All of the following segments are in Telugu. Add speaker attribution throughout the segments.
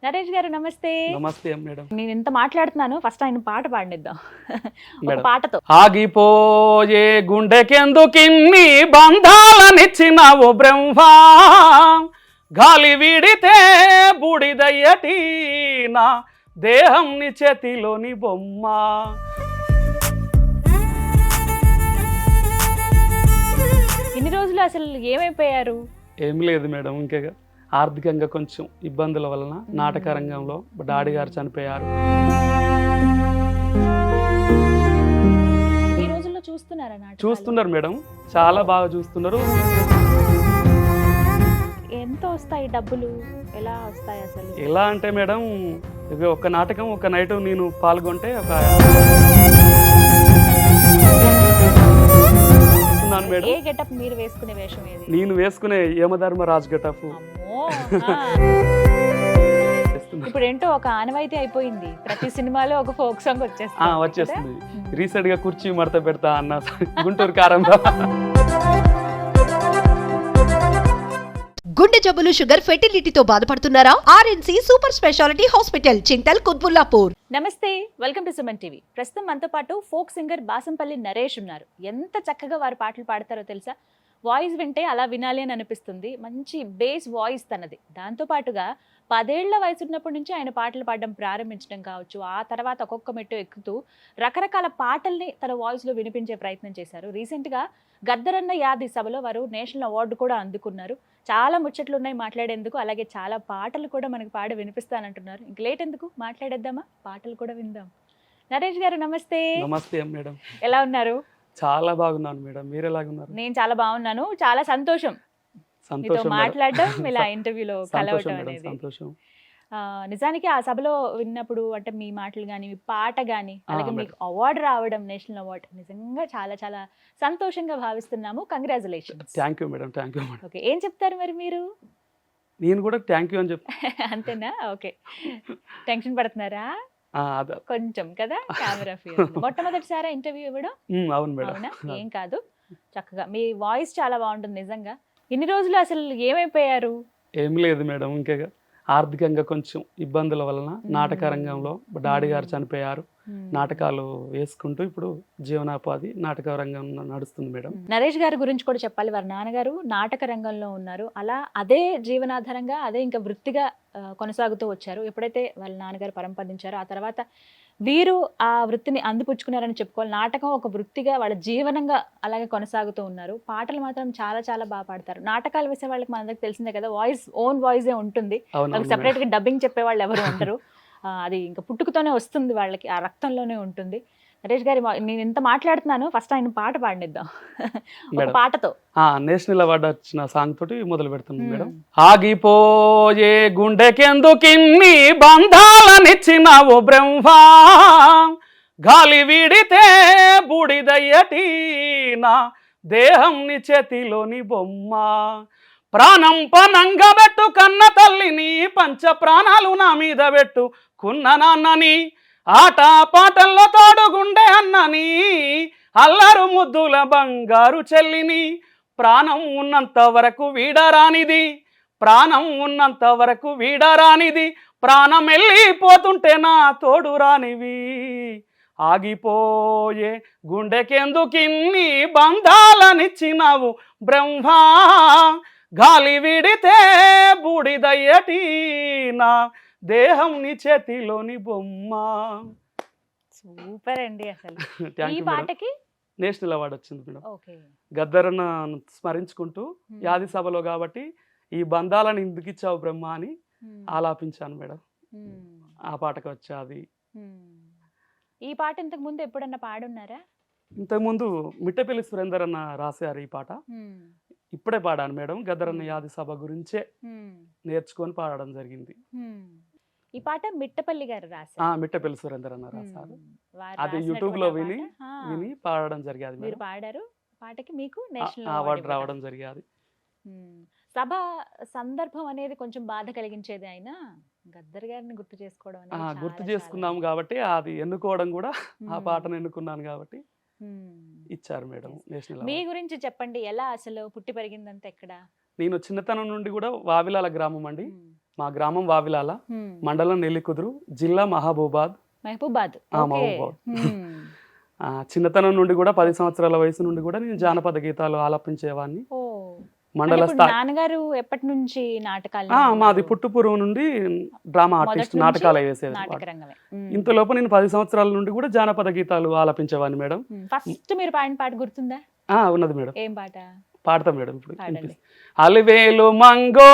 Speaker 1: నరేష్ గారు నమస్తే.
Speaker 2: నమస్తే మేడం.
Speaker 1: నేను ఇంత మాట్లాడుతున్నాను, ఫస్ట్ ఆయన పాట పాడిద్దాం. ఒక పాటతో.
Speaker 2: ఆగిపోయే గుండెకెందుకిన్ని బంధాలనిచ్చినావు బ్రహ్మా, గాలి వీడితే బూడిదయ్యటి నా దేహం ని చేతిలోని బొమ్మ.
Speaker 1: ఇన్ని రోజులు అసలు ఏమైపోయారు?
Speaker 2: ఏం లేదు మేడం, ఇంకా ఆర్థికంగా కొంచెం ఇబ్బందుల వలన నాటక రంగంలో డాడీ గారు చనిపోయారు.
Speaker 1: ఈ రోజుల్లో చూస్తున్నారా నాటకాలు?
Speaker 2: చూస్తున్నారు మేడం, చాలా బాగా చూస్తున్నారు.
Speaker 1: ఎంత వస్తాయి డబ్బులు, ఎలా వస్తాయి అసలు?
Speaker 2: ఎలా అంటే మేడం, ఇవి ఒక నాటకం ఒక నైట్ నేను పాల్గొంటే ఒక మేడం.
Speaker 1: ఏ గెటప్ మీరు వేసుకునే వేషం ఏది?
Speaker 2: నేను వేసుకునే యమధర్మరాజ్ గెటప్.
Speaker 1: ఇప్పుడు ఏంటో ఒక ఆనవాయితీ అయిపోయింది, ప్రతి సినిమాలో ఒక ఫోక్ సాంగ్
Speaker 2: వచ్చేస్తుంది. రీసెంట్ గా కుర్చీ మడత పెడతా అన్న గుంటూరు కారంలో.
Speaker 3: గుండె జబ్బులు, షుగర్, ఫెర్టిలిటీతో బాధపడుతున్నారా? ఆర్ఎన్సి super speciality hospital, Chintal, Quthbullapur.
Speaker 1: నమస్తే, వెల్కమ్ టు సుమన్ టీవీ. ప్రస్తుతం మనతో పాటు ఫోక్ సింగర్ బాసంపల్లి నరేష్ ఉన్నారు. ఎంత చక్కగా వారు పాటలు పాడతారో తెలుసా? వాయిస్ వింటే అలా వినాలి అని అనిపిస్తుంది. మంచి బేస్ వాయిస్ తనది. దాంతోపాటుగా 10 ఏళ్ల వయసు ఉన్నప్పటి నుంచి ఆయన పాటలు పాడడం ప్రారంభించడం కావచ్చు, ఆ తర్వాత ఒక్కొక్క మెట్టు ఎక్కుతూ రకరకాల పాటల్ని తన వాయిస్లో వినిపించే ప్రయత్నం చేశారు. రీసెంట్గా గద్దరన్న యాది సభలో వారు నేషనల్ అవార్డు కూడా అందుకున్నారు. చాలా ముచ్చట్లు ఉన్నాయి మాట్లాడేందుకు, అలాగే చాలా పాటలు కూడా మనకి పాడి వినిపిస్తానంటున్నారు. ఇంక లేట్ ఎందుకు, మాట్లాడేద్దామా? పాటలు కూడా విందాం. నరేష్ గారు నమస్తే.
Speaker 2: నమస్తే మేడం.
Speaker 1: ఎలా ఉన్నారు?
Speaker 2: చాలా బాగున్నాను మేడం, మీరు ఎలాగున్నారు?
Speaker 1: నేను చాలా బాగున్నాను. చాలా సంతోషం మాట్లాడడం, ఇలా ఇంటర్వ్యూలో కలవటం అనేది. నిజానికి ఆ సభలో విన్నప్పుడు అంటే మీ మాటలు కానీ, మీ పాట కానీ, అలాగే మీకు అవార్డు రావడం, నేషనల్ అవార్డు, నిజంగా చాలా చాలా సంతోషంగా భావిస్తున్నాము. Congratulations.
Speaker 2: Thank you madam. Thank you madam.
Speaker 1: Okay, ఏం చెప్తారు మరి మీరు?
Speaker 2: నేను కూడా థ్యాంక్ యూ అని చెప్తా.
Speaker 1: అంతేనా? ఓకే. టెన్షన్ పడుతున్నారా కొంచెం కదా? కెమెరా మొట్టమొదటిసారా ఇంటర్వ్యూ ఇవ్వడం?
Speaker 2: అవును మేడం.
Speaker 1: అవునా? ఏం కాదు, చక్కగా మీ వాయిస్ చాలా బాగుంటుంది నిజంగా. ఇన్ని రోజులు అసలు ఏమైపోయారు?
Speaker 2: ఏం లేదు మేడం, ఇంకా ఆర్థికంగా కొంచెం ఇబ్బందుల వలన నాటక రంగంలో డాడీ గారు చనిపోయారు. నాటకాలు వేసుకుంటూ ఇప్పుడు జీవనోపాధి నాటక రంగం నడుస్తుంది మేడం.
Speaker 1: నరేష్ గారి గురించి కూడా చెప్పాలి. వారి నాన్నగారు నాటక రంగంలో ఉన్నారు. అలా అదే జీవనాధారంగా, అదే ఇంకా వృత్తిగా కొనసాగుతూ వచ్చారు. ఎప్పుడైతే వాళ్ళ నాన్నగారు పరంపదించారో ఆ తర్వాత వీరు ఆ వృత్తిని అందిపుచ్చుకున్నారని చెప్పుకోవాలి. నాటకం ఒక వృత్తిగా, వాళ్ళ జీవనంగా అలాగే కొనసాగుతూ ఉన్నారు. పాటలు మాత్రం చాలా చాలా బాగా పాడతారు. నాటకాలు వేసే వాళ్ళకి మనందరికి తెలిసిందే కదా, వాయిస్ ఓన్ వాయిసే ఉంటుంది. వాళ్ళకి సెపరేట్గా డబ్బింగ్ చెప్పే వాళ్ళు ఎవరు ఉండరు. అది ఇంకా పుట్టుకతోనే వస్తుంది, వాళ్ళకి ఆ రక్తంలోనే ఉంటుంది. నరేష్ గారి నేను ఇంత మాట్లాడుతున్నాను, ఫస్ట్ ఆయన పాట పాడిద్దాం. ఒక పాటతో.
Speaker 2: నేషనల్ అవార్డు వచ్చిన సాంగ్ తోటి మొదలు పెడుతున్నాం మేడం. ఆగిపోయే గుండెకెందుకిన్ని బంధాలనిచ్చినావు బ్రహ్మా, గాలి వీడితే బూడిదయ్యటి నా దేహం ని చేతిలోని బొమ్మ. ప్రాణం పనంగా పెట్టు కన్న తల్లిని, పంచ ప్రాణాలు నా మీద పెట్టు కున్న నాన్నని, ఆట పాటల్లో తోడుగుండే అన్నని, అల్లరు ముద్దుల బంగారు చెల్లిని. ప్రాణం ఉన్నంత వరకు వీడరానిది, ప్రాణం ఉన్నంత వరకు వీడరానిది, ప్రాణం వెళ్ళిపోతుంటే నా తోడు రానివి. ఆగిపోయే గుండెకెందుకిన్ని బంధాలనిచ్చినావు బ్రహ్మా, గాలి వీడితే బూడిదయ్యటి నా దేహం నీ చేతిలోని బొమ్మ.
Speaker 1: సూపర్ అండి. అసలు ఈ పాటకి
Speaker 2: నేషనల్ అవార్డు వచ్చింది మేడం. గద్దరన్న స్మరించుకుంటూ యాది సభలో కాబట్టి ఈ బంధాలను ఎందుకు ఇచ్చావు బ్రహ్మ అని ఆలాపించాను మేడం. ఆ పాటకు వచ్చాది.
Speaker 1: ఈ పాట ఇంతకు ముందు ఎప్పుడన్నా పాడున్నారా?
Speaker 2: ఇంతకుముందు మిట్టపల్లి సురేందర్ అన్న రాశారు ఈ పాట. ఇప్పుడే పాడాను మేడం. గద్దరన్న యాది సభ గురించే నేర్చుకొని పాడడం జరిగింది.
Speaker 1: ఈ పాట మిట్టపల్లి గారు రాశారు.
Speaker 2: మిట్టపల్లి సురేందర్ అన్న రాశారు. అది యూట్యూబ్ లో విని పాడడం జరిగేది.
Speaker 1: మీరు పాడారు, పాటకి మీకు నేషనల్
Speaker 2: అవార్డు రావడం జరిగేది.
Speaker 1: సభ సందర్భం అనేది కొంచెం బాధ కలిగించేది, అయినా గద్దర్ గారిని గుర్తు చేసుకోవడం అనేది
Speaker 2: గుర్తు చేసుకున్నాం కాబట్టి అది ఎన్నుకోవడం కూడా ఆ పాటను ఎన్నుకున్నాను కాబట్టి ఇచ్చారు మేడం నేషనల్.
Speaker 1: మీ గురించి చెప్పండి, ఎలా అసలు పుట్టి పెరిగిందంతా ఎక్కడ?
Speaker 2: నేను చిన్నతనం నుండి కూడా వావిలాల గ్రామం అండి, మా గ్రామం వావిలాల, మండలం నెల్లికుదురు, జిల్లా మహబూబాద్.
Speaker 1: మహబూబాద్.
Speaker 2: మహబూబాద్. చిన్నతనం నుండి కూడా 10 సంవత్సరాల వయసు నుండి కూడా నేను జానపద గీతాలు ఆలపించేవాడిని. మండల స్థాయి.
Speaker 1: నాన్నగారు ఎప్పటి నుంచి నాటకాలు?
Speaker 2: మాది పుట్టుపూర్వం నుండి డ్రామా ఆర్టిస్ట్, నాటకాలు వేసేది. ఇంతలోపు నేను 10 సంవత్సరాల నుండి కూడా జానపద గీతాలు ఆలపించేవాడిని మేడం.
Speaker 1: ఫస్ట్ మీరు పాడిన పాట గుర్తుందా?
Speaker 2: ఉన్నది మేడం.
Speaker 1: ఏం పాట?
Speaker 2: పాడతాం మేడం. ఇప్పుడు అలివేలు మంగో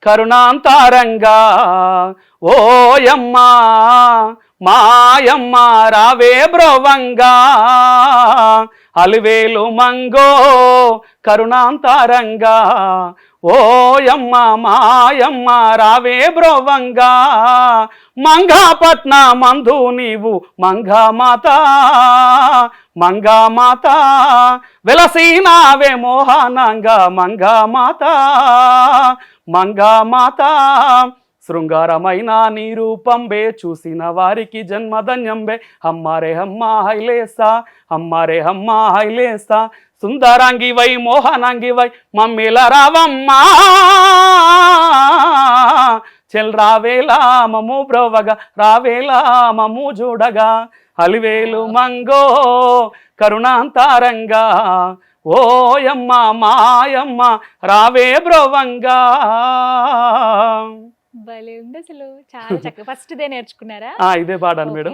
Speaker 2: కరుణాంతారంగా ఓయమ్మా మాయమ్మ రావే బ్రోవంగా, అలివేలు మంగో కరుణాంతారంగా ఓయమ్మ మాయమ్మ రావే బ్రోవంగా, మంగాపట్న మందు నీవు మంగామాత మంగామాత వెలసీనావే మోహనంగా మంగామాత మంగామాత, శృంగారమైన నీ రూపంబే చూసిన వారికి జన్మధన్యంబే, హమ్మారే హమ్మా హైలేసా హమ్మారే హమ్మా హైలేసా, సుందరాంగి వై మోహనాంగి వై మమ్మీల రావమ్మా, చెల్ రావేలా మమ్ము బ్రోవగా రావేలా మమ్ము చూడగా, అలివేలు మంగో కరుణాంతారంగా ఓయమ్మ మాయమ్మ రావే బ్రోవంగా.
Speaker 1: భలే ఉంది అసలు, చాలా చక్కగా. ఫస్ట్ ఇదే నేర్చుకున్నారా?
Speaker 2: ఇదే పాడాను మేడం.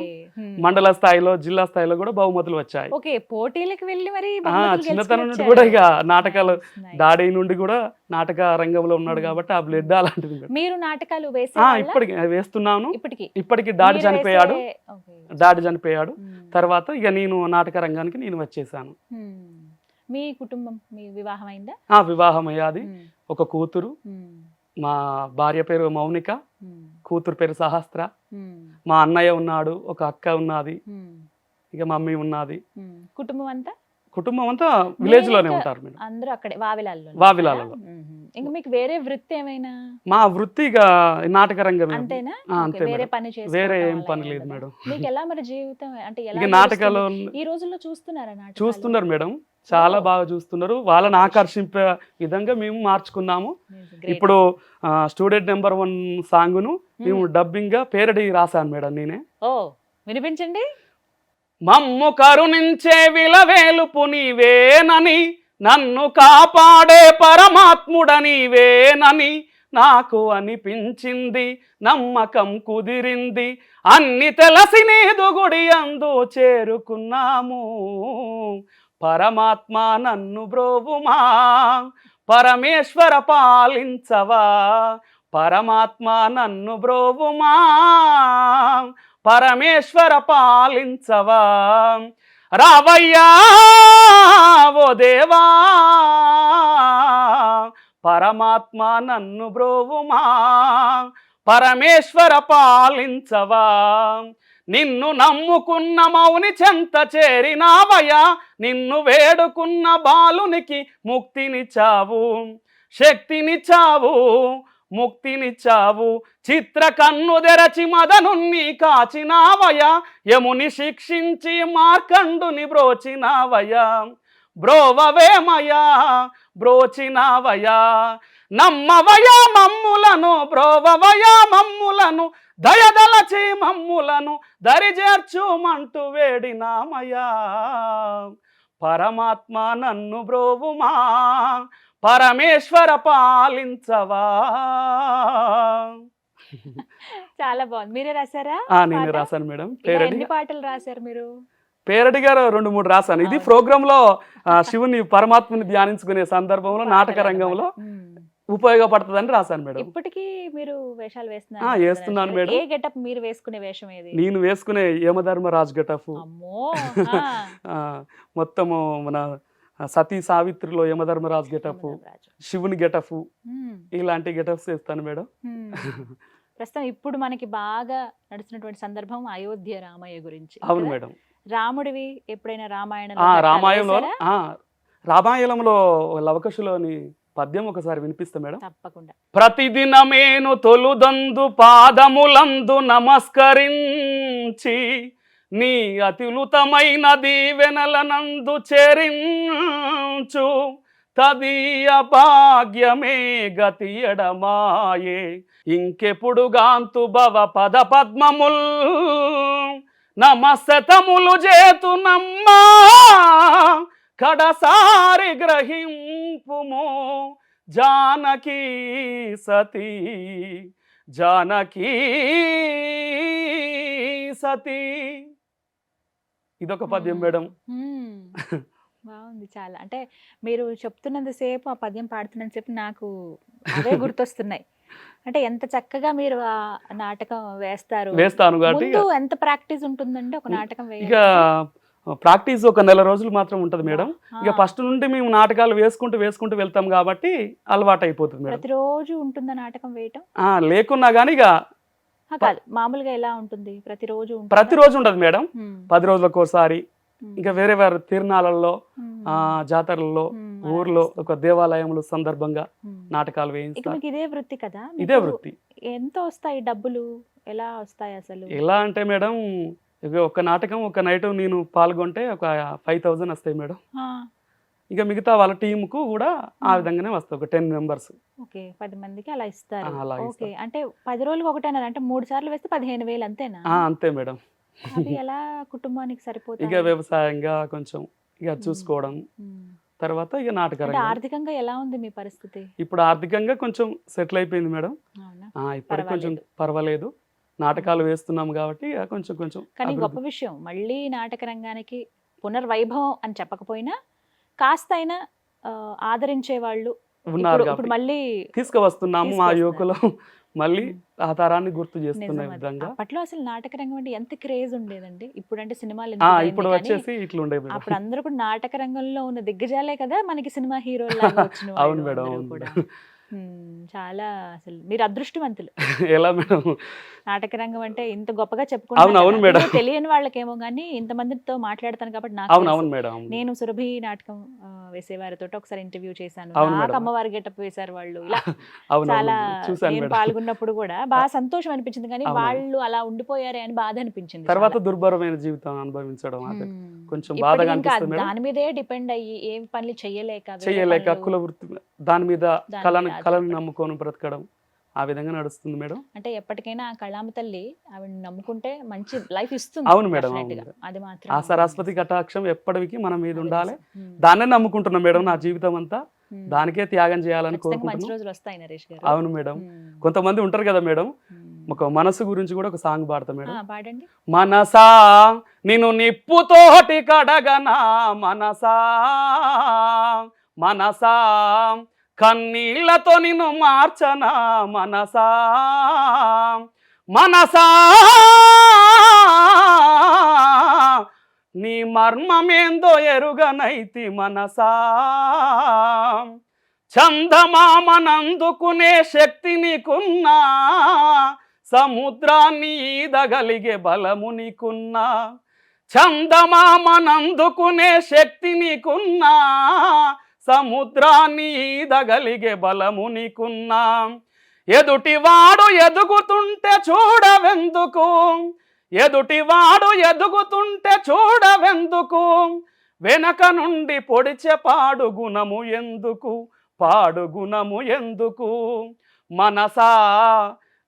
Speaker 2: మండల స్థాయిలో, జిల్లా స్థాయిలో కూడా బహుమతులు వచ్చాయి.
Speaker 1: ఓకే, పోటీలకు వెళ్ళి మరి
Speaker 2: చిన్నతనం నుండి కూడా ఇక నాటకాలు, డాడీ నుండి కూడా నాటక రంగంలో ఉన్నాడు కాబట్టి ఆ బ్లడ్ అలాంటిది.
Speaker 1: మీరు నాటకాలు
Speaker 2: ఇప్పటికి వేస్తున్నాను. ఇప్పటికి డాడీ చనిపోయాడు. తర్వాత ఇక నేను నాటక రంగానికి నేను వచ్చేసాను.
Speaker 1: మీ కుటుంబం, మీ వివాహం అయిందా?
Speaker 2: వివాహం అయ్యాది. ఒక కూతురు, మా భార్య పేరు మౌనిక, కూతురు పేరు సహస్ర, మా అన్నయ్య ఉన్నాడు, ఒక అక్క ఉన్నది, ఇక మమ్మీ ఉన్నది. కుటుంబం అంతా విలేజ్ లోనే ఉంటారు మేడం.
Speaker 1: అందరూ అక్కడే
Speaker 2: వావిలాలలో.
Speaker 1: ఇంకా మీకు వేరే వృత్తి ఏమైనా?
Speaker 2: మా వృత్తి ఇక నాటక రంగం.
Speaker 1: అంతేనా?
Speaker 2: అంతే, వేరే ఏం పని లేదు మేడం.
Speaker 1: మీకు ఎలా మరి జీవితం అంటే
Speaker 2: ఇక నాటకాలు
Speaker 1: ఈ రోజుల్లో
Speaker 2: చూస్తున్నారు మేడం, చాలా బాగా చూస్తున్నారు. వాళ్ళని ఆకర్షింపే విధంగా మేము మార్చుకున్నాము. ఇప్పుడు స్టూడెంట్ నెంబర్ 1 సాంగ్ను మేము డబ్బింగ్ గా పేరడి రాశాను మేడం నేనే.
Speaker 1: వినిపించండి.
Speaker 2: మమ్ము కరుణించే విలవేలుపు నీవేనని, నన్ను కాపాడే పరమాత్ముడ నీవేనని నాకు అనిపించింది, నమ్మకం కుదిరింది, అన్ని తెలిసి నీదు గుడి అందు చేరుకున్నాము, పరమాత్మ నన్ను బ్రోవుమా పరమేశ్వర పాలించవా, పరమాత్మ నన్ను బ్రోవుమా పరమేశ్వర పాలించవా, రావయ్యా ఓ దేవా పరమాత్మ నన్ను బ్రోవుమా పరమేశ్వర పాలించవా, నిన్ను నమ్ముకున్న మౌని చెంత చేరినావయ్యా, నిన్ను వేడుకున్న బాలునికి ముక్తినిచ్చావు, శక్తినిచ్చావు, ముక్తినిచ్చావు, చిత్ర కన్ను తెరచి మదనుణ్ణి కాచినావయ్యా, యముని శిక్షించి మార్కండుని బ్రోచినావయ్యా, బ్రోవవేమయ్యా బ్రోచినావయ్యా, నమ్మవయ్యా మమ్ములను బ్రోవవయ్యా మమ్ములను, దయదలచి మమ్ములను దరిచేర్చుమంటూ వేడినామయ్యా, పరమాత్మ నన్ను బ్రోవుమా పరమేశ్వర పాలించవా.
Speaker 1: చాలా బాగుంది. మీరే రాశారా?
Speaker 2: నేనే రాశాను మేడం.
Speaker 1: ఎన్ని పాటలు రాశారు మీరు?
Speaker 2: పేరడి గారు 2-3 రాశాను. ఇది ప్రోగ్రామ్ లో శివుని పరమాత్మని ధ్యానించుకునే సందర్భంలో నాటక రంగంలో ఉపయోగపడుతుందని రాశాను మేడం.
Speaker 1: ఇప్పటికీ మీరు వేషాలు
Speaker 2: వేస్తున్నాను మేడం.
Speaker 1: ఏ గెటప్ మీరు వేసుకునే వేషం ఏది?
Speaker 2: నేను వేసుకునే యమధర్మరాజు గెటప్. మొత్తము మన సతీ సావిత్రిలో యమధర్మరాజు గెటప్, శివుని గెటప్, ఇలాంటి గెటప్స్ వేస్తాను మేడం.
Speaker 1: ప్రస్తుతం ఇప్పుడు మనకి బాగా నడుస్తున్నటువంటి సందర్భం అయోధ్య రామయ్య గురించి.
Speaker 2: అవును మేడం.
Speaker 1: రాముడివి ఎప్పుడైనా
Speaker 2: రామాయణంలో లవకుశలోని పద్యం ఒకసారి వినిపిస్తా మేడం?
Speaker 1: తప్పకుండా.
Speaker 2: ప్రతిదినమేను తొలుదందు పాదములందు నమస్కరించి, నీ అతిలుతమైన దీవెనలనందు చేరించు, తదీయ భాగ్యమే గతి ఎడమాయే ఇంకెప్పుడు గాంతు భవ పద పద్మముల్ నమస్తములు చేతునమ్మా కడసారి గ్రహింపుము జానకీ సతీ జానకీ సతీ. ఇదొక పద్యం మేడం.
Speaker 1: బాగుంది చాలా. అంటే మీరు చెప్తున్నంతసేపు ఆ పద్యం పాడుతున్నంతసేపు నాకు అవే గుర్తొస్తున్నాయి. అంటే ఎంత చక్కగా మీరు ఆ నాటకం
Speaker 2: వేస్తాను కాబట్టి
Speaker 1: ముందు ఎంత ప్రాక్టీస్ ఉంటుందండి ఒక నాటకం
Speaker 2: ఇక ప్రాక్టీస్ ఒక నెల రోజులు మాత్రం ఉంటది మేడం. ఇక ఫస్ట్ నుండి మేము నాటకాలు వేసుకుంటూ వెళ్తాం కాబట్టి అలవాటు అయిపోతుంది మేడం.
Speaker 1: ప్రతిరోజు ఉంటుందా నాటకం వేయటం?
Speaker 2: లేకున్నా కానీ ఇక
Speaker 1: కాదు, మామూలుగా ఎలా ఉంటుంది?
Speaker 2: ప్రతిరోజు ఉండదు మేడం, 10 రోజులకు ఒకసారి. ఇంకా వేరే వేరే తిరునాళ్ళల్లో, జాతరల్లో, ఊర్లో, ఒక దేవాలయంలో సందర్భంగా నాటకాలు వేయిస్తారు.
Speaker 1: ఇదే వృత్తి కదా?
Speaker 2: ఇదే వృత్తి.
Speaker 1: ఎంత వస్తాయి డబ్బులు? ఎలా వస్తాయి అసలు?
Speaker 2: ఎలా అంటే మేడం, ఒక నాటకం ఒక నైట్ నేను పాల్గొంటే ఒక 5,000 వస్తాయి మేడం. ఇక మిగతా వాళ్ళ టీంకు కూడా ఆ విధంగానే వస్తాయి, ఒక 10 మెంబర్స్.
Speaker 1: ఓకే, 10 మందికి అలా ఇస్తారు.
Speaker 2: అలా
Speaker 1: ఓకే, అంటే 10 రోజులకు ఒకటేనా? అంటే 3 సార్లు వేస్తే 15,000 అంతేనా?
Speaker 2: అంతే మేడం.
Speaker 1: అది ఎలా కుటుంబానికి సరిపోతుంది?
Speaker 2: ఇక వ్యవసాయంగా కొంచెం ఇక చూసుకోవడం, తర్వాత ఇక నాటకాలు.
Speaker 1: ఆర్థికంగా ఎలా ఉంది మీ పరిస్థితి?
Speaker 2: ఇప్పుడు ఆర్థికంగా కొంచెం సెటిల్ అయిపోయింది మేడం. ఇప్పటికి కొంచెం పర్వాలేదు, నాటకాలు వేస్తున్నాం కాబట్టి కొంచెం కొంచెం.
Speaker 1: కానీ గొప్ప విషయం, మళ్ళీ నాటక రంగానికి పునర్వైభవం అని చెప్పకపోయినా కాస్త అయినా ఆదరించే వాళ్ళు
Speaker 2: ఉన్నారు
Speaker 1: ఇప్పుడు
Speaker 2: కాబట్టి
Speaker 1: మళ్ళీ
Speaker 2: తీసుకువస్తున్నాము. మా యువకులు మళ్ళీ ఆ తరాన్ని గుర్తు చేస్తున్న విధంగా.
Speaker 1: అప్పట్లో అసలు నాటక రంగం అంటే ఎంత క్రేజ్ ఉండేదండి. ఇప్పుడు అంటే సినిమాలు
Speaker 2: ఇప్పుడు వచ్చేసి ఇట్లా ఉండేది.
Speaker 1: అప్పుడు అందరూ కూడా నాటక రంగంలో ఉన్న దిగ్గజాలే కదా మనకి సినిమా హీరోలు వచ్చిన.
Speaker 2: అవును మేడం.
Speaker 1: చాలా అసలు మీరు అదృష్టవంతులు.
Speaker 2: ఎలా మేడం?
Speaker 1: నాటక రంగం అంటే ఇంత గొప్పగా చెప్పుకుంటాను.
Speaker 2: అవును మేడం.
Speaker 1: తెలియని వాళ్ళకేమో కానీ ఇంతమందితో మాట్లాడతాను కాబట్టి నాకు. నేను సురభి నాటకం వేసేవారితో ఒకసారి ఇంటర్వ్యూ చేశాను. నాకు అమ్మవారి గెటప్ వేశారు వాళ్ళు. ఇలా చాలా నేను పాల్గొన్నప్పుడు కూడా బాగా సంతోషం అనిపించింది, కానీ వాళ్ళు అలా ఉండిపోయారే అని బాధ అనిపించింది.
Speaker 2: తర్వాత దుర్భరమైన జీవితం అనుభవించడం కొంచెం బాధగా అనిపిస్తుంది.
Speaker 1: దాని మీదే డిపెండ్ అయ్యి ఏం పనులు
Speaker 2: చేయలేక కుల వృత్తి దాని మీద కళను నమ్ముకొని బ్రతకడం, ఆ విధంగా నడుస్తుంది మేడం.
Speaker 1: అంటే ఎప్పటికైనా కళామ తల్లి ఆవిడ నమ్ముకుంటే మంచి లైఫ్ ఇస్తుంది.
Speaker 2: అవును మేడం.
Speaker 1: అది మాత్రం
Speaker 2: ఆ సరస్వతి కటాక్షం ఎప్పటికీ మన మీద ఉండాలి. దాన్నే నమ్ముకుంటున్నాం మేడం. నా జీవితం అంతా దానికే త్యాగం చేయాలని కోరుకుంటున్నాను. అవును మేడం. కొంతమంది ఉంటారు కదా మేడం, ఒక మనసు గురించి కూడా ఒక సాంగ్ పాడతా మేడం.
Speaker 1: పాడండి.
Speaker 2: మనసా నిన్ను నిప్పుతోటి కడగనా, మనసా మనసా కన్నీళ్లతో నిన్ను మార్చనా, మనసా మనసా నీ మర్మమేందో ఎరుగనైతి, మనసా చందమామనందుకునే శక్తి నీకున్నా, సముద్రాన్ని ఈదగలిగే బలము నీకున్నా, చందమామనందుకునే శక్తి నీకున్నా, సముద్రాన్ని ఈదగలిగే బలము నీకున్నా, ఎదుటివాడు ఎదుగుతుంటే చూడవెందుకు, ఎదుటివాడు ఎదుగుతుంటే చూడవెందుకు, వెనక నుండి పొడిచె పాడు గుణము ఎందుకు, పాడు గుణము ఎందుకు, మనసా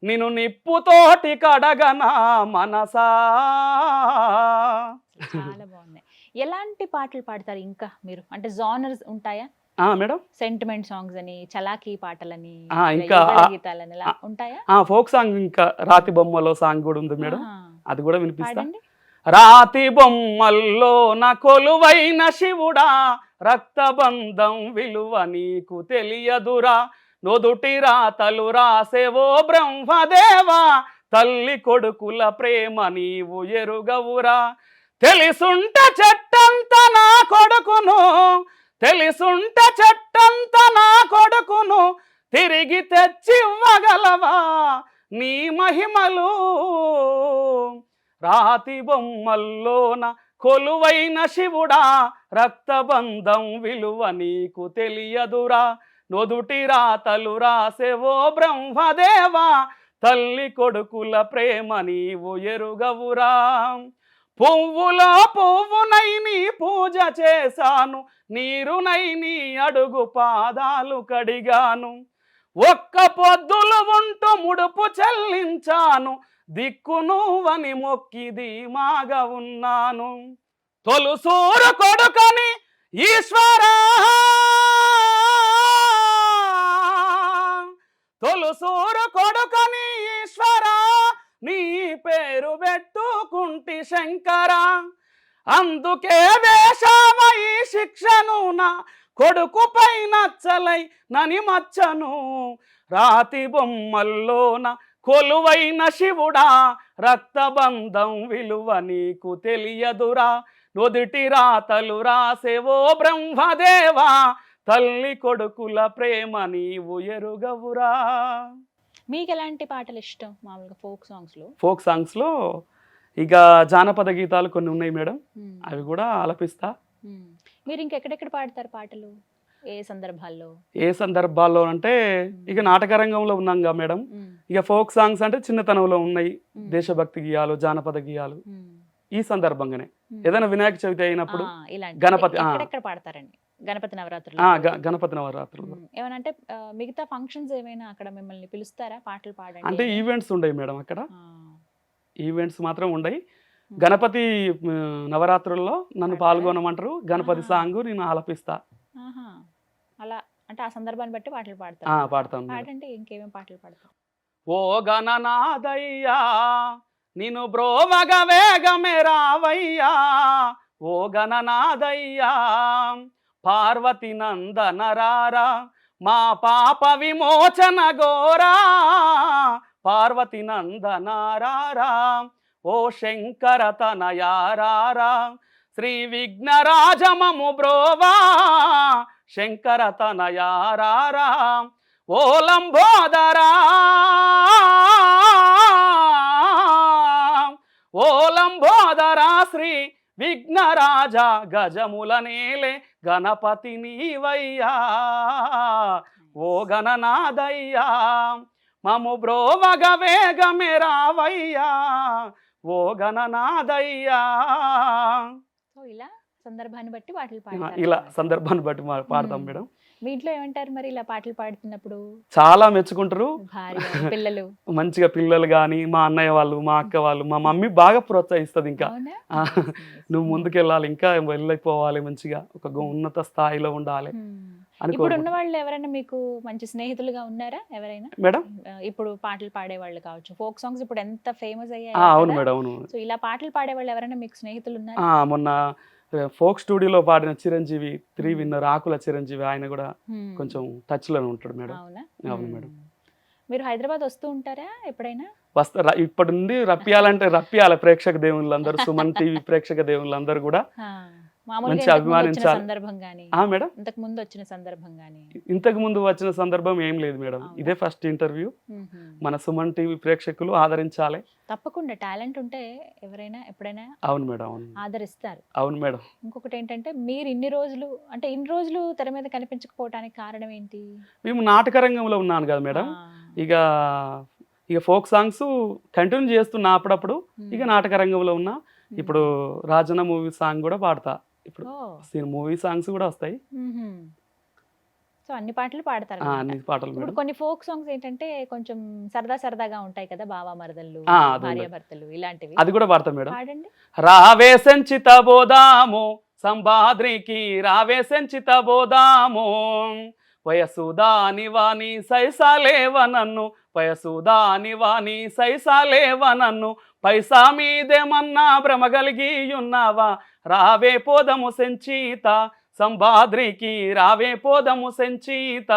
Speaker 2: నిన్ను నిప్పుతోటి కడగనా, మనసా.
Speaker 1: చాలా బాగున్నాయి. ఎలాంటి పాటలు పాడతారు ఇంకా మీరు? అంటే జానర్స్ ఉంటాయా
Speaker 2: మేడం?
Speaker 1: సెంటిమెంట్ సాంగ్స్ అని, చలాకీ పాటలని,
Speaker 2: ఇంకా
Speaker 1: గీతాలని ఉంటాయా?
Speaker 2: ఫోక్ సాంగ్, ఇంకా రాతి బొమ్మలో సాంగ్ కూడా ఉంది మేడం, అది కూడా వినిపిస్తాను. రాతి బొమ్మల్లో నా కొలువైన శివుడా, రక్తబంధం విలువ నీకు తెలియదురా, నొదుటి రాతలు రాసేవో బ్రహ్మదేవా, తల్లి కొడుకుల ప్రేమ నీవు ఎరుగవురా, తెలిసుంటే చెట్టంత నా కొడుకును, తెలిసుంటే చెట్టంత నా కొడుకును, తిరిగి తెచ్చివ్వగలవా నీ మహిమలు, రాతి బొమ్మల్లోన కొలువైన శివుడా, రక్తబంధం విలువ నీకు తెలియదురా, నొదుటి రాతలు రాసేవో బ్రహ్మదేవా, తల్లి కొడుకుల ప్రేమ నీవు ఎరుగవురా, పువ్వులో పువ్వునై నీ పూజ చేశాను, నీరునై నీ అడుగు పాదాలు కడిగాను, ఒక్క పొద్దులు ఉంటూ ముడుపు చెల్లించాను, దిక్కు నువ్వని మొక్కి ధీమాగా ఉన్నాను. తొలుసూరు కొడుకని ఈశ్వరా, తొలుసూరు కొడుకని ఈశ్వరా, నీ పేరు పెట్టుకుంటి శంకరా, అందుకే వేషామ ఈ శిక్షను నా కొడుకు పైన నచ్చలై నని మచ్చను, రాతి బొమ్మల్లోన కొలువైన శివుడా, రక్తబంధం విలువ నీకు తెలియదురా, నొదిటి రాతలు రాసేవో బ్రహ్మదేవా, తల్లి కొడుకుల ప్రేమ నీవు ఎరుగవురా.
Speaker 1: మీకు ఎలాంటి పాటలు ఇష్టం మామూలుగా
Speaker 2: ఫోక్ సాంగ్స్లో ఇక జానపద గీతాలు కొన్ని ఉన్నాయి మేడం, అవి కూడా ఆలపిస్తా.
Speaker 1: మీరు ఇంకెక్కడెక్కడ పాడతారు పాటలు, ఏ
Speaker 2: సందర్భాల్లో అంటే ఇక నాటకరంగంలో ఉన్నాంగా మేడం, ఇక ఫోక్ సాంగ్స్ అంటే చిన్నతనంలో ఉన్నాయి, దేశభక్తి గీయాలు, జానపద గీయాలు. ఈ సందర్భంగానే ఏదైనా వినాయక చవితి అయినప్పుడు, గణపతి
Speaker 1: పాడతారండి, గణపతి నవరాత్రులు,
Speaker 2: గణపతి నవరాత్రులు
Speaker 1: ఏమనంటే మిగతా ఫంక్షన్స్ ఏమైనా అక్కడ మిమ్మల్ని పిలుస్తారా పాటలు పాడండి
Speaker 2: అంటే? ఈవెంట్స్ ఉండయి మేడం, అక్కడ ఈవెంట్స్ మాత్రం ఉండయి. గణపతి నవరాత్రుల్లో నన్ను పాల్గొనమంటారు, గణపతి సాంగ్ నేను ఆలపిస్తా.
Speaker 1: అలా అంటే ఆ సందర్భాన్ని బట్టి పాటలు
Speaker 2: పాడతాను.
Speaker 1: పాడంటే ఇంకేమేం పాటలు పాడతాం?
Speaker 2: ఓ గణనాదయ్యా నిన్ను బ్రోవగ వేగమే రావయ్యా, ఓ గణనాదయ్యా పార్వతి నందనరారా, మా పాప విమోచన గోరా, పార్వతి నందనరారా, ఓ శంకర తనయారారా, శ్రీ విఘ్నరాజమము బ్రోవా, శంకర తనయారారా, ఓ లంబోదరా, ఓ లంబోదరా, శ్రీ విఘ్నరాజ గజముల నేలే గణపతి నీవయ్యా, ఓ గణనాదయ్యా మము బ్రోవగ వేగమే రావయ్యా, ఓ గణనాదయ్యా.
Speaker 1: ఇలా సందర్భాన్ని బట్టి పాటలు
Speaker 2: సందర్భాన్ని బట్టి పాడతాం మేడం.
Speaker 1: మీ ఇంట్లో ఏమంటారు మరి ఇలా పాటలు పాడుతున్నప్పుడు?
Speaker 2: చాలా మెచ్చుకుంటారు,
Speaker 1: పిల్లలు
Speaker 2: మంచిగా, పిల్లలు కానీ మా అన్నయ్య వాళ్ళు, మా అక్క వాళ్ళు, మా మమ్మీ బాగా ప్రోత్సహిస్తుంది. ఇంకా నువ్వు ముందుకెళ్ళాలి, ఇంకా వెళ్ళిపోవాలి, మంచిగా ఒక ఉన్నత స్థాయిలో ఉండాలి.
Speaker 1: ఇప్పుడు ఉన్న వాళ్ళు ఎవరైనా మీకు మంచి స్నేహితులుగా ఉన్నారా ఎవరైనా
Speaker 2: మేడం?
Speaker 1: ఇప్పుడు పాటలు పాడేవాళ్ళు కావచ్చు, ఫోక్ సాంగ్స్ ఇప్పుడు ఎంత ఫేమస్ అయ్యాయి.
Speaker 2: అవును మేడం, అవును.
Speaker 1: సో ఇలా పాటలు పాడేవాళ్ళు ఎవరైనా మీకు స్నేహితులు ఉన్నారా?
Speaker 2: మొన్న ఫోక్ స్టూడియోలో పాడిన చిరంజీవి, 3 విన్నర్ ఆకుల చిరంజీవి, ఆయన కూడా కొంచెం టచ్ లోనే ఉంటాడు మేడం. అవును మేడం.
Speaker 1: మీరు హైదరాబాద్ వస్తూ ఉంటారా ఎప్పుడైనా?
Speaker 2: వస్తా. ఇప్పటి నుండి రప్పియాలి ప్రేక్షక దేవుళ్ళందరూ, సుమన్ టీవీ ప్రేక్షక దేవుళ్ళందరూ కూడా మంచి అభిమానించాలి. మేడం
Speaker 1: ఇంతకు ముందు వచ్చిన సందర్భం గానీ?
Speaker 2: ఇంతకు ముందు వచ్చిన సందర్భం ఏం లేదు మేడం, ఇదే ఫస్ట్ ఇంటర్వ్యూ. మన సుమన్ టీవీ ప్రేక్షకులు ఆదరించాలి
Speaker 1: తప్పకుండా. టాలెంట్ ఉంటే ఎవరైనా ఎప్పుడైనా
Speaker 2: అవును మేడం
Speaker 1: ఆదరిస్తారు.
Speaker 2: అవును మేడం.
Speaker 1: ఇంకొకటి ఏంటంటే మీరు ఇన్ని రోజులు తెర మీద కనిపించకపోవడానికి కారణం ఏంటి?
Speaker 2: మేము నాటక రంగంలో ఉన్నాను కదా మేడం, ఇక ఫోక్ సాంగ్స్ కంటిన్యూ చేస్తున్నా అప్పుడప్పుడు. ఇక నాటక రంగంలో ఉన్నా. ఇప్పుడు రాజన్న మూవీ సాంగ్ కూడా పాడతా, ఇప్పుడు మూవీ సాంగ్స్ కూడా వస్తాయి.
Speaker 1: సో అన్ని పాటలు పాడతారు?
Speaker 2: అన్ని పాటలు.
Speaker 1: ఇప్పుడు కొన్ని ఫోక్ సాంగ్స్ ఏంటంటే కొంచెం సరదాగా ఉంటాయి కదా, బావా మరదళ్ళు, భార్యాభర్తలు, ఇలాంటివి.
Speaker 2: అది కూడా పాడతాం మేడం.
Speaker 1: పాడండి.
Speaker 2: రావే సంచిత బోదాము సంబాద్రికి, రావే సంచిత బోదాము, వయసుదాని వాణి సైసాలేవ నన్ను, వయసుదాని వాణి సైసాలేవ నన్ను, పైసా మీదేమన్నా భ్రమ కలిగి ఉన్నావా, రావే పోదము సంచీత సంబాద్రికి, రావే పోదము సంచీత,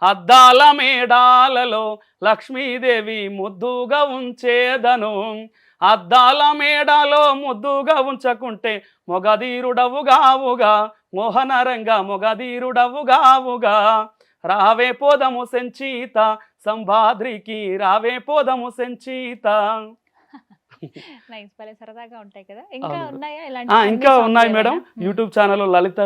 Speaker 2: అద్దాల మేడాలలో లక్ష్మీదేవి ముద్దుగా ఉంచేదను, అద్దాల మేడలో ముద్దుగా ఉంచకుంటే మొగధీరుడవుగావుగా, మోహనరంగా మొగధీరుడవుగావుగా, రావే పోదము సంచీత సంబాద్రికి, రావే పోదము సంచీత.
Speaker 1: నైస్, భలే సరదాగా ఉంటాయి కదా. ఇంకా
Speaker 2: అవును.
Speaker 1: ఉన్నాయా
Speaker 2: ఆ,
Speaker 1: ఇలాంటి
Speaker 2: ఇంకా ఉన్నాయి మేడం. యూట్యూబ్ ఛానల్ లలిత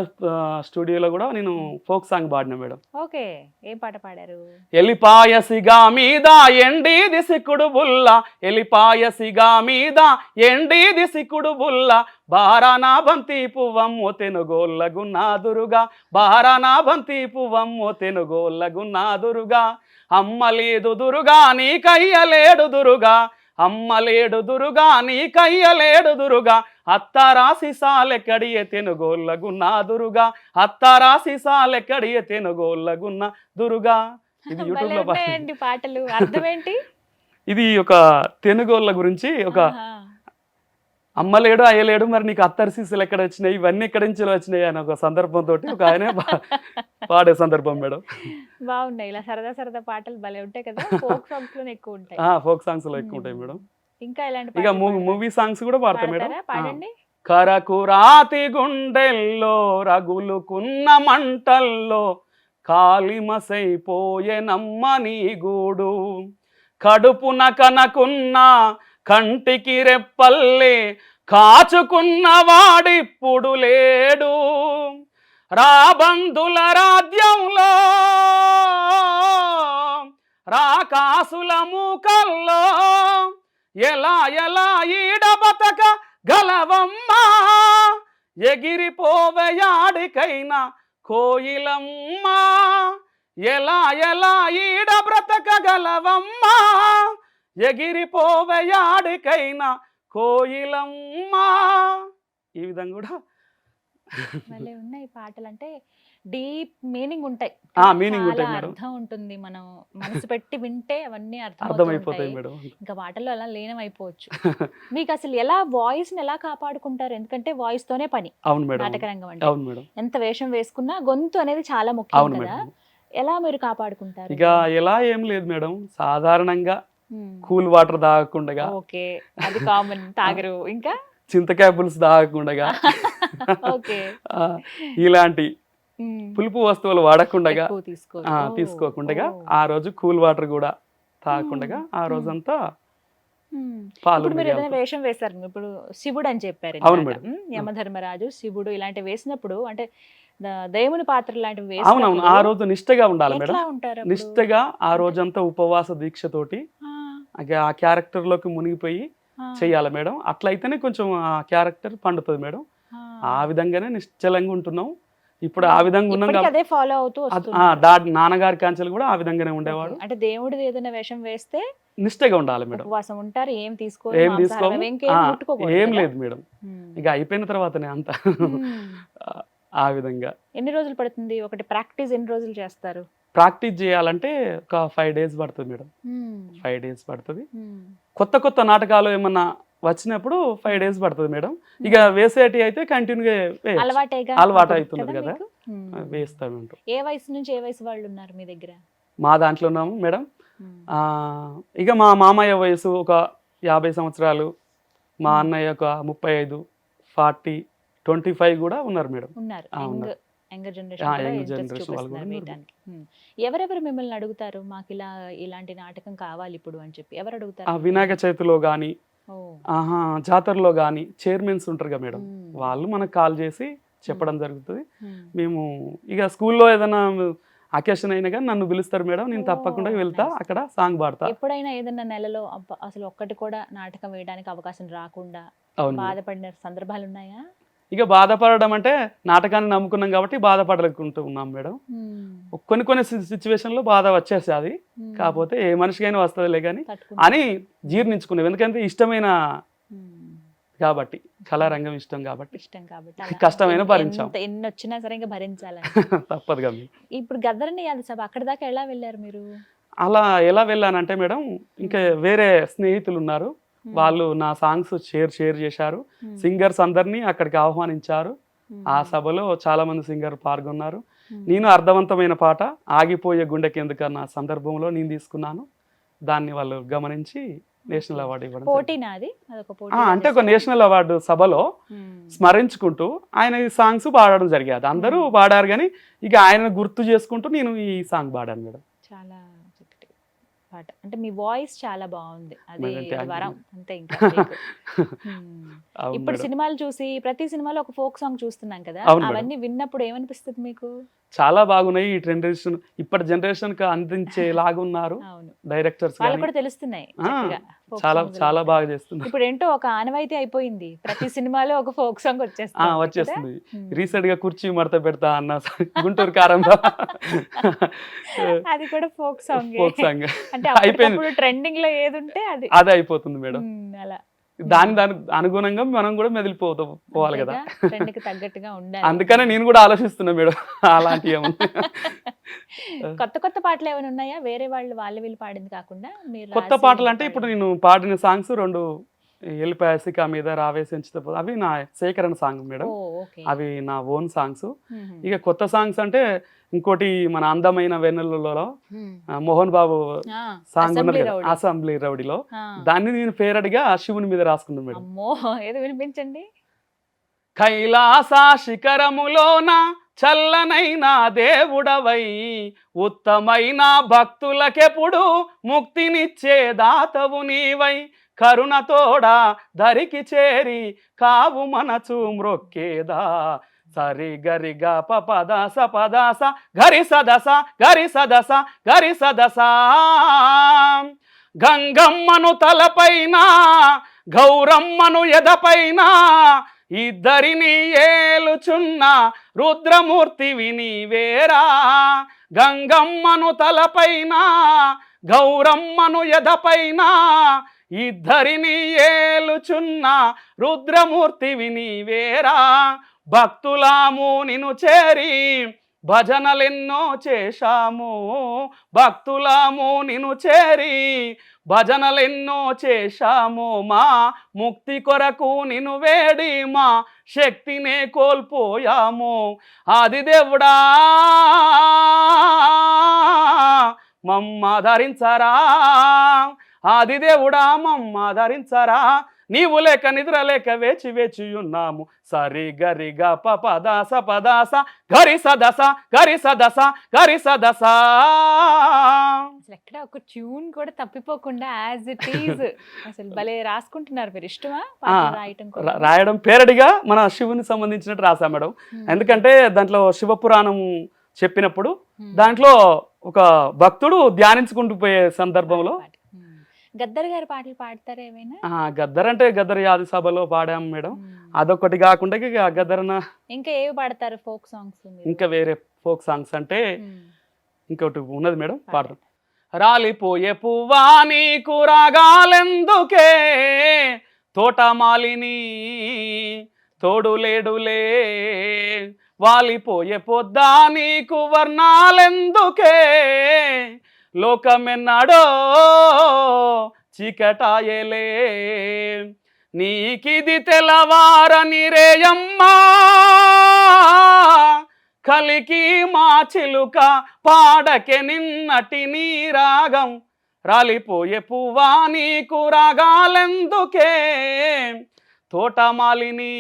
Speaker 2: స్టూడియోలో కూడా నేను ఫోక్ సాంగ్ పాడినా మేడం.
Speaker 1: ఓకే, ఏం పాట పాడారు?
Speaker 2: ఎలిపాయసిగా మీద ఎండీది సిక్కుడు బుల్ల, ఎలిపాయసిగా మీద ఎండీది సిక్కుడు బుల్ల, బారానా బంతి పువ్వమ్మో తెనుగోళ్ళగున్నాదురుగా, బారానా బంతి పువ్వమ్మో తెనుగోళ్ళగున్నాదురుగా, అమ్మలేదు దురుగా నీకయ్యలేడు దురుగా, అమ్మలేడు దురుగా నీకయ్యలేడు దురుగా, అత్తారాసి సాలెక్కడియ తెనుగోళ్ళగున్నా దురుగా, అత్తారాసి సాలెక్కడియ తెనుగోళ్ళగున్నా దురుగా. ఇది యూట్యూబ్ లో
Speaker 1: ఉన్నాయండి పాటలు, అర్థం ఏంటి?
Speaker 2: ఇది ఒక తెనుగోళ్ళ గురించి, ఒక
Speaker 1: ఆహా.
Speaker 2: అమ్మలేడు అయ్యలేడు మరి నీకు అత్తరి సీసాలు ఎక్కడ వచ్చినాయి, ఇవన్నీ ఎక్కడి నుంచి వచ్చినాయి అని ఒక సందర్భంతో ఒక ఆయనే పాడే సందర్భం మేడం.
Speaker 1: బాగున్నాయి, ఇలా సరదా సరదా పాటలు భలే ఉంటాయి కదా. ఫోక్ సాంగ్స్ లోనే ఎక్కువ ఉంటాయి.
Speaker 2: ఫోక్ సాంగ్స్ లో ఎక్కువ ఉంటాయి మేడం.
Speaker 1: ఇంకా ఎలాంటి
Speaker 2: ఇక మూవీ సాంగ్స్ కూడా పాడతా మేడం.
Speaker 1: పాడతారా? పాడండి.
Speaker 2: కరకురాతి గుండెల్లో రగులుకున్న మంటల్లో కాలిమసైపోయెనమ్మ నీ గూడు, కడుపున కనకున్న కంటికి రెప్పల్లే కాచుకున్న వాడిప్పుడు లేడు, రాబందుల రాజ్యంలో రాకాసుల మూకల్లో ఎలా ఎలా ఈడ బతక గలవమ్మా, ఎగిరిపోవయాడికైనా కోయిలమ్మా, ఎలా ఎలా ఈడ బ్రతకగలవమ్మా, ఎగిరిపోవయాడికైనా కోయిలమ్మా. ఈ విధంగా కూడా
Speaker 1: భలే ఉన్నాయి పాటలు. అంటే డీప్ మీనింగ్ ఉంటాయి,
Speaker 2: మీనింగ్
Speaker 1: చాలా
Speaker 2: ఉంటాయి మేడం.
Speaker 1: అర్థం ఉంటుంది. మనం మనసు పెట్టి వింటే అవన్నీ
Speaker 2: అర్థమైపోతాయి మేడం.
Speaker 1: ఇంకా పాటల్లో అలా లీనం అయిపోవచ్చు. మీకు అసలు ఎలా వాయిస్ ని ఎలా కాపాడుకుంటారు? ఎందుకంటే వాయిస్ తోనే పని
Speaker 2: అవును మేడం.
Speaker 1: నాటక రంగం అంటే.
Speaker 2: అవును మేడం.
Speaker 1: ఎంత వేషం వేసుకున్నా గొంతు అనేది చాలా ముఖ్యం
Speaker 2: అవును
Speaker 1: కదా.
Speaker 2: మేడం.
Speaker 1: ఎలా మీరు కాపాడుకుంటారు?
Speaker 2: ఇక ఎలా ఏం లేదు మేడం, సాధారణంగా కూల్ వాటర్ తాగకుండా,
Speaker 1: ఓకే, అది కామన్, తాగరు. ఇంకా
Speaker 2: చింతకాయ పులుసు తాగకుండా,
Speaker 1: ఓకే,
Speaker 2: ఇలాంటి పులుపు వస్తువులు వాడకుండా
Speaker 1: ఎక్కువ తీసుకోరు.
Speaker 2: తీసుకోకుండా,
Speaker 1: ఓ.
Speaker 2: ఆ రోజు కూల్ వాటర్ కూడా తాగకుండా ఆ రోజంతా పాలు
Speaker 1: ఇప్పుడు మీరు ఏదైనా
Speaker 2: మిరియాలతో.
Speaker 1: వేషం వేశారు, ఇప్పుడు శివుడు అని చెప్పారు
Speaker 2: అవును
Speaker 1: ఇందాక.
Speaker 2: మేడం.
Speaker 1: యమధర్మరాజు, శివుడు ఇలాంటి వేసినప్పుడు అంటే దేవుని పాత్ర లాంటివి
Speaker 2: అవునవును, ఆ రోజు నిష్టగా ఉండాలి మేడం.
Speaker 1: ఎట్లా ఉంటారు అప్పుడు?
Speaker 2: నిష్టగా ఆ రోజంతా ఉపవాస దీక్షతోటి
Speaker 1: ఆ,
Speaker 2: ఆ క్యారెక్టర్ లోకి మునిగిపోయి
Speaker 1: ఆ,
Speaker 2: చెయ్యాలి మేడం. అట్లయితేనే కొంచెం ఆ క్యారెక్టర్ పండుతుంది మేడం. ఆ విధంగానే నిశ్చలంగా ఉంటున్నాం ఇప్పుడు. ఆ విధంగా ఉన్నాం
Speaker 1: ఇప్పటికీ
Speaker 2: కాబట్టి
Speaker 1: అదే ఫాలో అవుతూ వస్తున్నారు.
Speaker 2: నాన్నగారి కాంచెలు కూడా ఆ విధంగానే ఉండేవాడు.
Speaker 1: అంటే దేవుడిది ఏదైనా వేషం వేస్తే
Speaker 2: నిష్టగా ఉండాలి మేడం.
Speaker 1: ఉపవాసం ఉంటారు, ఏం
Speaker 2: ఏం
Speaker 1: తీసుకోరు,
Speaker 2: ఏం లేదు మేడం. ఇక అయిపోయిన తర్వాతనే అంత ఆ విధంగా.
Speaker 1: ఎన్ని రోజులు పడుతుంది ఒకటి ప్రాక్టీస్? ఎన్ని రోజులు చేస్తారు?
Speaker 2: ప్రాక్టీస్ చేయాలంటే ఒక 5 days పడుతుంది మేడం. 5 days పడుతుంది. కొత్త కొత్త నాటకాలు ఏమన్నా వచ్చినప్పుడు 5 days పడుతుంది మేడం. ఇక వేసేటి అయితే కంటిన్యూగా అలవాటు అవుతున్నది కదా, వేస్తాం.
Speaker 1: ఏ వయసు నుంచి ఏ వయసు వాళ్ళు ఉన్నారు మీ దగ్గర?
Speaker 2: మా దాంట్లో ఉన్నాము మేడం. ఇక మా మామయ్య వయసు ఒక 50 సంవత్సరాలు, మా అన్నయ్య ఒక 35, 40, 25 కూడా ఉన్నారు మేడం.
Speaker 1: ఉన్నారు.
Speaker 2: ఉన్నారు.
Speaker 1: యంగర్
Speaker 2: యంగ్
Speaker 1: జనరేషన్
Speaker 2: జనరేషన్ వాళ్ళు కూడా ఉన్నారు.
Speaker 1: ఎవరెవరు మిమ్మల్ని అడుగుతారు మాకు ఇలాంటి నాటకం కావాలి ఇప్పుడు అని చెప్పి? ఎవరు అడుగుతారు?
Speaker 2: వినాయక చవితిలో కానీ, జాతరలో కానీ చైర్మన్స్ ఉంటారు కదా మేడం, వాళ్ళు మనకు కాల్ చేసి చెప్పడం జరుగుతుంది. మేము ఇక స్కూల్లో ఏదైనా అకేషన్ అయినా కానీ నన్ను పిలుస్తారు మేడం, నేను తప్పకుండా వెళ్తా, అక్కడ సాంగ్ పాడతా.
Speaker 1: ఎప్పుడైనా ఏదైనా నెలలో అసలు ఒక్కటి కూడా నాటకం వేయడానికి అవకాశం రాకుండా బాధపడిన సందర్భాలు ఉన్నాయా?
Speaker 2: ఇక బాధపడడం అంటే నాటకాన్ని నమ్ముకున్నాం కాబట్టి బాధపడలేకుంటూ ఉన్నాం మేడం. కొన్ని సిచ్యువేషన్లో బాధ వచ్చేసి అది, కాకపోతే ఏ మనిషికైనా వస్తుందిలే కానీ అని జీర్ణించుకునేవి. ఎందుకంటే ఇష్టమైన కాబట్టి, కళారంగం ఇష్టం కాబట్టి కష్టమైన భరించాం.
Speaker 1: ఎన్ని వచ్చినా సరే ఇంకా భరించాలని
Speaker 2: తప్పదు కదా.
Speaker 1: ఇప్పుడు గద్దరని సభ అక్కడి దాకా ఎలా వెళ్ళారు మీరు?
Speaker 2: అలా ఎలా వెళ్ళానంటే మేడం, ఇంకా వేరే స్నేహితులు ఉన్నారు, వాళ్ళు నా సాంగ్స్ షేర్ చేశారు. సింగర్స్ అందరినీ అక్కడికి ఆహ్వానించారు. ఆ సభలో చాలా మంది సింగర్ పాల్గొన్నారు. నేను అర్థవంతమైన పాట ఆగిపోయే గుండెకెందుకన్న సందర్భంలో నేను తీసుకున్నాను. దాన్ని వాళ్ళు గమనించి నేషనల్ అవార్డు ఇవ్వడం. అంటే ఒక నేషనల్ అవార్డు సభలో స్మరించుకుంటూ ఆయన ఈ సాంగ్స్ పాడడం జరిగేది. అందరూ పాడారు కానీ ఇక ఆయన గుర్తు చేసుకుంటూ నేను ఈ సాంగ్ పాడాను మేడం.
Speaker 1: చాలా పాట అంటే మీ వాయిస్ చాలా బాగుంది, అది
Speaker 2: మేడం, thank you.
Speaker 1: వరం అంతే ఇంకా మీకు.
Speaker 2: అవును
Speaker 1: ఇప్పుడు
Speaker 2: మేడం.
Speaker 1: సినిమాలు చూసి ప్రతి సినిమాలో ఒక ఫోక్ సాంగ్ చూస్తున్నాం కదా,
Speaker 2: అవును మేడం.
Speaker 1: అవన్నీ విన్నప్పుడు ఏమనిపిస్తుంది మీకు?
Speaker 2: చాలా బాగున్నాయి. ఈ జనరేషన్ ఇప్పటి జనరేషన్ కి అందించేలాగా ఉన్నారు
Speaker 1: అవును,
Speaker 2: డైరెక్టర్స్
Speaker 1: వాళ్ళకు కూడా తెలుస్తున్నాయి చక్కగా folk
Speaker 2: చాలా
Speaker 1: songs
Speaker 2: చాలా
Speaker 1: ఎలా
Speaker 2: బాగా
Speaker 1: ఉంటాయి.
Speaker 2: చేస్తున్నారు.
Speaker 1: ఇప్పుడు ఏంటో ఒక ఆనవాయితీ అయిపోయింది, ప్రతి సినిమాలో ఒక ఫోక్ సాంగ్
Speaker 2: వచ్చేస్తుంది.
Speaker 1: Hmm.
Speaker 2: రీసెంట్ గా కుర్చీ మడత పెడతా అన్న గుంటూరు కారంలో
Speaker 1: అది కూడా ఫోక్ సాంగ్.
Speaker 2: ఫోక్ సాంగ్
Speaker 1: అంటే
Speaker 2: అయిపోయింది.
Speaker 1: అప్పుడు ట్రెండింగ్ లో ఏది ఉంటే అది
Speaker 2: అదే అయిపోతుంది మేడం.
Speaker 1: అలా
Speaker 2: దాని అనుగుణంగా మనం కూడా మెదిలిపోతూ పోవాలి కదా.
Speaker 1: ట్రెండ్ కి తగ్గట్టుగా ఉండాలి.
Speaker 2: అందుకనే నేను కూడా ఆలోచిస్తున్నా మేడం అలాంటి ఏమన్నా
Speaker 1: కొత్త కొత్త పాటలు ఏమైనా ఉన్నాయా వేరే వాళ్ళు వీళ్ళు పాడింది కాకుండా? మీరు
Speaker 2: కొత్త పాటలు అంటే ఇప్పుడు నేను పాడిన సాంగ్స్ 2 ఎల్లిపాయసిక మీద రావేసించితే అవి నా సేకరణ సాంగ్ మేడం. అవి నా ఓన్ సాంగ్స్. ఇక కొత్త సాంగ్స్ అంటే ఇంకోటి మన అందమైన వెన్నెలలో మోహన్ బాబు సాంగ్ ఉన్నది కదా, అసెంబ్లీ రౌడీలో, దాన్ని నేను పేరడిగా శివుని మీద రాసుకున్నాను మేడం.
Speaker 1: అమ్మో, ఏదో వినిపించండి.
Speaker 2: కైలాస శిఖరములోన చల్లనైన దేవుడవై ఉత్తమైన భక్తులకెప్పుడు ముక్తినిచ్చే దాతవు నీవై కరుణతోడా దరికి చేరి కావు మనచు మ్రొక్కేదా సరి గరి గ పద స పదాస గరి సదస గరి సదస గరి సదస గంగమ్మను తలపైన గౌరమ్మను ఎదపైన ఇద్దరిని ఏలుచున్న రుద్రమూర్తివి నీవేరా గంగమ్మను తలపైన గౌరమ్మను ఎదపైన ఇద్దరిని ఏలుచున్న రుద్రమూర్తివి నీవేరా భక్తులాము నిన్ను చేరి భజనలెన్నో చేశాము భక్తులాము నిన్ను చేరి భజనలెన్నో చేశాము మా ముక్తి కొరకు నిన్ను వేడి మా శక్తినే కోల్పోయాము ఆదిదేవుడా మమ్మ ధరించరా ఆదిదేవుడా మమ్మ ధరించరా నీవు లేక నిద్ర లేక వేచి వేచి ఉన్నాము సరి గరి గ పదాస పదాస గరి సదస గరి సదస గరి సదస.
Speaker 1: అసలు ఎక్కడ ఒక ట్యూన్ కూడా తప్పిపోకుండా యాజ్ ఇట్ ఈజ్ అసలు భలే రాసుకుంటున్నారు మీరు. ఇష్టమా రాయటం?
Speaker 2: రాయడం పేరడిగా మన శివుని సంబంధించినట్టు రాసా మేడం. ఎందుకంటే దాంట్లో శివపురాణం చెప్పినప్పుడు దాంట్లో ఒక భక్తుడు ధ్యానించుకుంటూ పోయే సందర్భంలో
Speaker 1: గద్దర్ గారి పాటలు పాడతారు ఏమైనా?
Speaker 2: గద్దర్ అంటే గద్దర్ యాది సభలో పాడాం మేడం. అదొకటి కాకుండా గద్దరన
Speaker 1: ఇంకా ఏవి పాడతారు ఫోక్ సాంగ్స్?
Speaker 2: ఇంకా వేరే ఫోక్ సాంగ్స్ అంటే ఇంకోటి ఉన్నది మేడం, పాడతాం. రాలిపోయే పువ్వా నీకు రాగాలెందుకే తోటమాలిని తోడులేడులే వాలిపోయే పొద్దా నీకు వర్ణాలెందుకే లోకమెన్నాడో చీకటాయలే నీకిది తెలవారని రేయమ్మా కలికి మా చిలుక పాడకె నిన్నటి నీ రాగం రాలిపోయే పువ్వా నీకు రాగాలెందుకే తోటమాలిని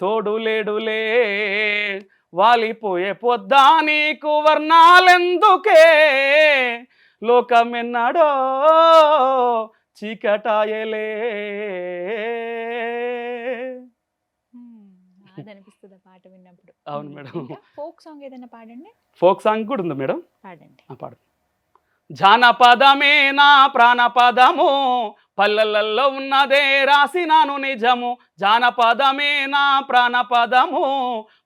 Speaker 2: తోడులేడులే వాలిపోయే పొద్దా నీకు వర్ణాలెందుకే లోకమెన్నాడో చీకటాయలే.
Speaker 1: అనిపిస్తుంది పాట విన్నప్పుడు.
Speaker 2: అవును మేడం.
Speaker 1: ఫోక్ సాంగ్ ఏదైనా పాడండి.
Speaker 2: ఫోక్ సాంగ్ కూడా ఉంది మేడం,
Speaker 1: పాడండి.
Speaker 2: పాడు. జానపదమే నా ప్రాణపదము పల్లెలలో ఉన్నదే రాసినాను నిజము జానపదమే నా ప్రాణపదము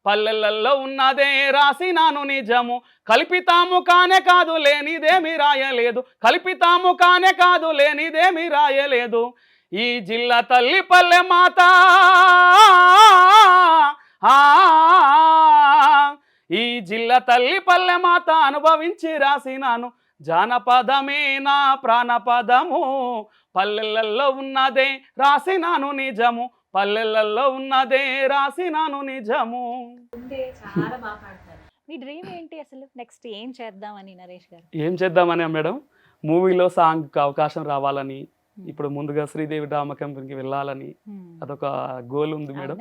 Speaker 2: పల్లెలలో ఉన్నదే రాసినాను నిజము కల్పితాము కానే కాదు లేనిదేమి రాయలేదు కల్పితాము కానే కాదు లేనిదేమి రాయలేదు ఈ జిల్లా తల్లి పల్లె మాత ఈ జిల్లా తల్లి పల్లె మాత అనుభవించి రాసినాను జానపదమే నా ప్రాణపదము పల్లెలలో ఉన్నదే రాసినాను నిజము పల్లెలలో ఉన్నదే రాసినాను నిజము.
Speaker 1: చాలా బాగా పాడతారు. మీ డ్రీమ్ ఏంటి అసలు? నెక్స్ట్ ఏం చేద్దామని నరేష్ గారు?
Speaker 2: ఏం చేద్దామని మేడం, మూవీలో సాంగ్కి అవకాశం రావాలని, ఇప్పుడు ముందుగా శ్రీదేవి డ్రామా కంపెనీకి వెళ్ళాలని అదొక గోల్ ఉంది మేడం.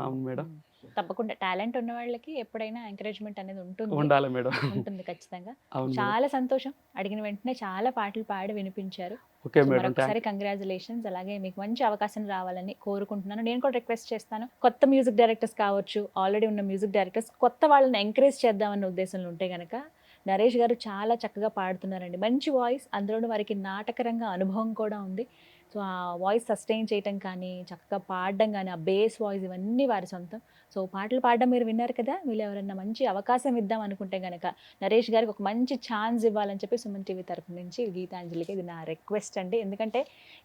Speaker 2: అవును మేడం.
Speaker 1: తప్పకుండా టాలెంట్ ఉన్న వాళ్ళకి ఎప్పుడైనా ఎంకరేజ్మెంట్ అనేది ఉంటుంది
Speaker 2: ఉండాలి మేడం.
Speaker 1: ఉంటుంది ఖచ్చితంగా.
Speaker 2: అవును మేడం.
Speaker 1: చాలా సంతోషం, అడిగిన వెంటనే చాలా పాటలు పాడి వినిపించారు.
Speaker 2: ఓకే
Speaker 1: సో
Speaker 2: మేడం,
Speaker 1: మరొకసారి కంగ్రాచులేషన్స్. అలాగే మీకు మంచి అవకాశం రావాలని కోరుకుంటున్నాను. నేను కూడా రిక్వెస్ట్ చేస్తాను, కొత్త మ్యూజిక్ డైరెక్టర్స్ కావచ్చు, ఆల్రెడీ ఉన్న మ్యూజిక్ డైరెక్టర్స్ కొత్త వాళ్ళని ఎంకరేజ్ చేద్దామన్న ఉద్దేశంలో ఉంటే కనుక నరేష్ గారు చాలా చక్కగా పాడుతున్నారండి. మంచి వాయిస్, అందులోనూ వారికి నాటకరంగ అనుభవం కూడా ఉంది. సో ఆ వాయిస్ సస్టైన్ చేయటం కానీ, చక్కగా పాడడం కానీ, ఆ బేస్ వాయిస్ ఇవన్నీ వారి సొంతం. సో పాటలు పాడడం మీరు విన్నారు కదా. వీళ్ళు ఎవరైనా మంచి అవకాశం ఇద్దాం అనుకుంటే కనుక నరేష్ గారికి ఒక మంచి ఛాన్స్ ఇవ్వాలని చెప్పి సుమన్ టీవీ తరఫు నుంచి గీతాంజలికి ఇది నా రిక్వెస్ట్ అండి. ఎందుకంటే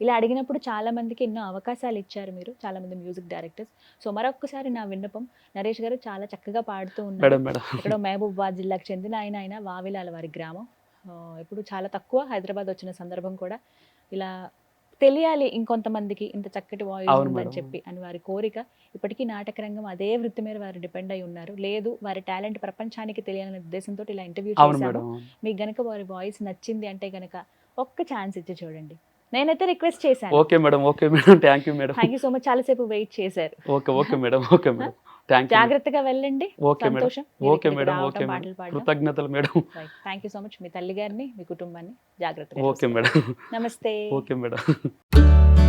Speaker 1: ఇలా అడిగినప్పుడు చాలా మందికి ఎన్నో అవకాశాలు ఇచ్చారు మీరు, చాలా మంది మ్యూజిక్ డైరెక్టర్స్. సో మరొకసారి నా విన్నపం, నరేష్ గారు చాలా చక్కగా పాడుతూ ఉన్నారు. ఇక్కడ మహబూబాబాద్ జిల్లాకు చెందిన ఆయన వావిలాల వారి గ్రామం. ఇప్పుడు చాలా తక్కువ హైదరాబాద్ వచ్చిన సందర్భం కూడా ఇలా తెలియాలి ఇంకొంతమందికి ఇంత చక్కటి వాయిస్ ఉందని చెప్పి అని వారి కోరిక. ఇప్పటికీ నాటక రంగం అదే వృత్తి మీద వారు డిపెండ్ అయి ఉన్నారు. లేదు వారి టాలెంట్ ప్రపంచానికి తెలియాలనే ఉద్దేశంతో ఇలా ఇంటర్వ్యూ చేశాను. మీకు గనక వారి వాయిస్ నచ్చింది అంటే గనక ఒక్క ఛాన్స్ ఇచ్చి చూడండి. నేనైతే రిక్వెస్ట్ చేశాను.
Speaker 2: Okay madam, okay madam, thank you madam.
Speaker 1: Thank you so much, చాలాసేపు వెయిట్ చేశారు.
Speaker 2: Okay okay madam, okay madam,
Speaker 1: జాగ్రత్తగా వెళ్ళండి.
Speaker 2: Okay madam, okay madam, okay
Speaker 1: పాటలు పాడడం.
Speaker 2: కృతజ్ఞతలు madam.
Speaker 1: Thank you so much. మీ తల్లి గారిని, మీ కుటుంబాన్ని జాగ్రత్తగా.
Speaker 2: ఓకే మేడం,
Speaker 1: నమస్తే.
Speaker 2: Okay madam.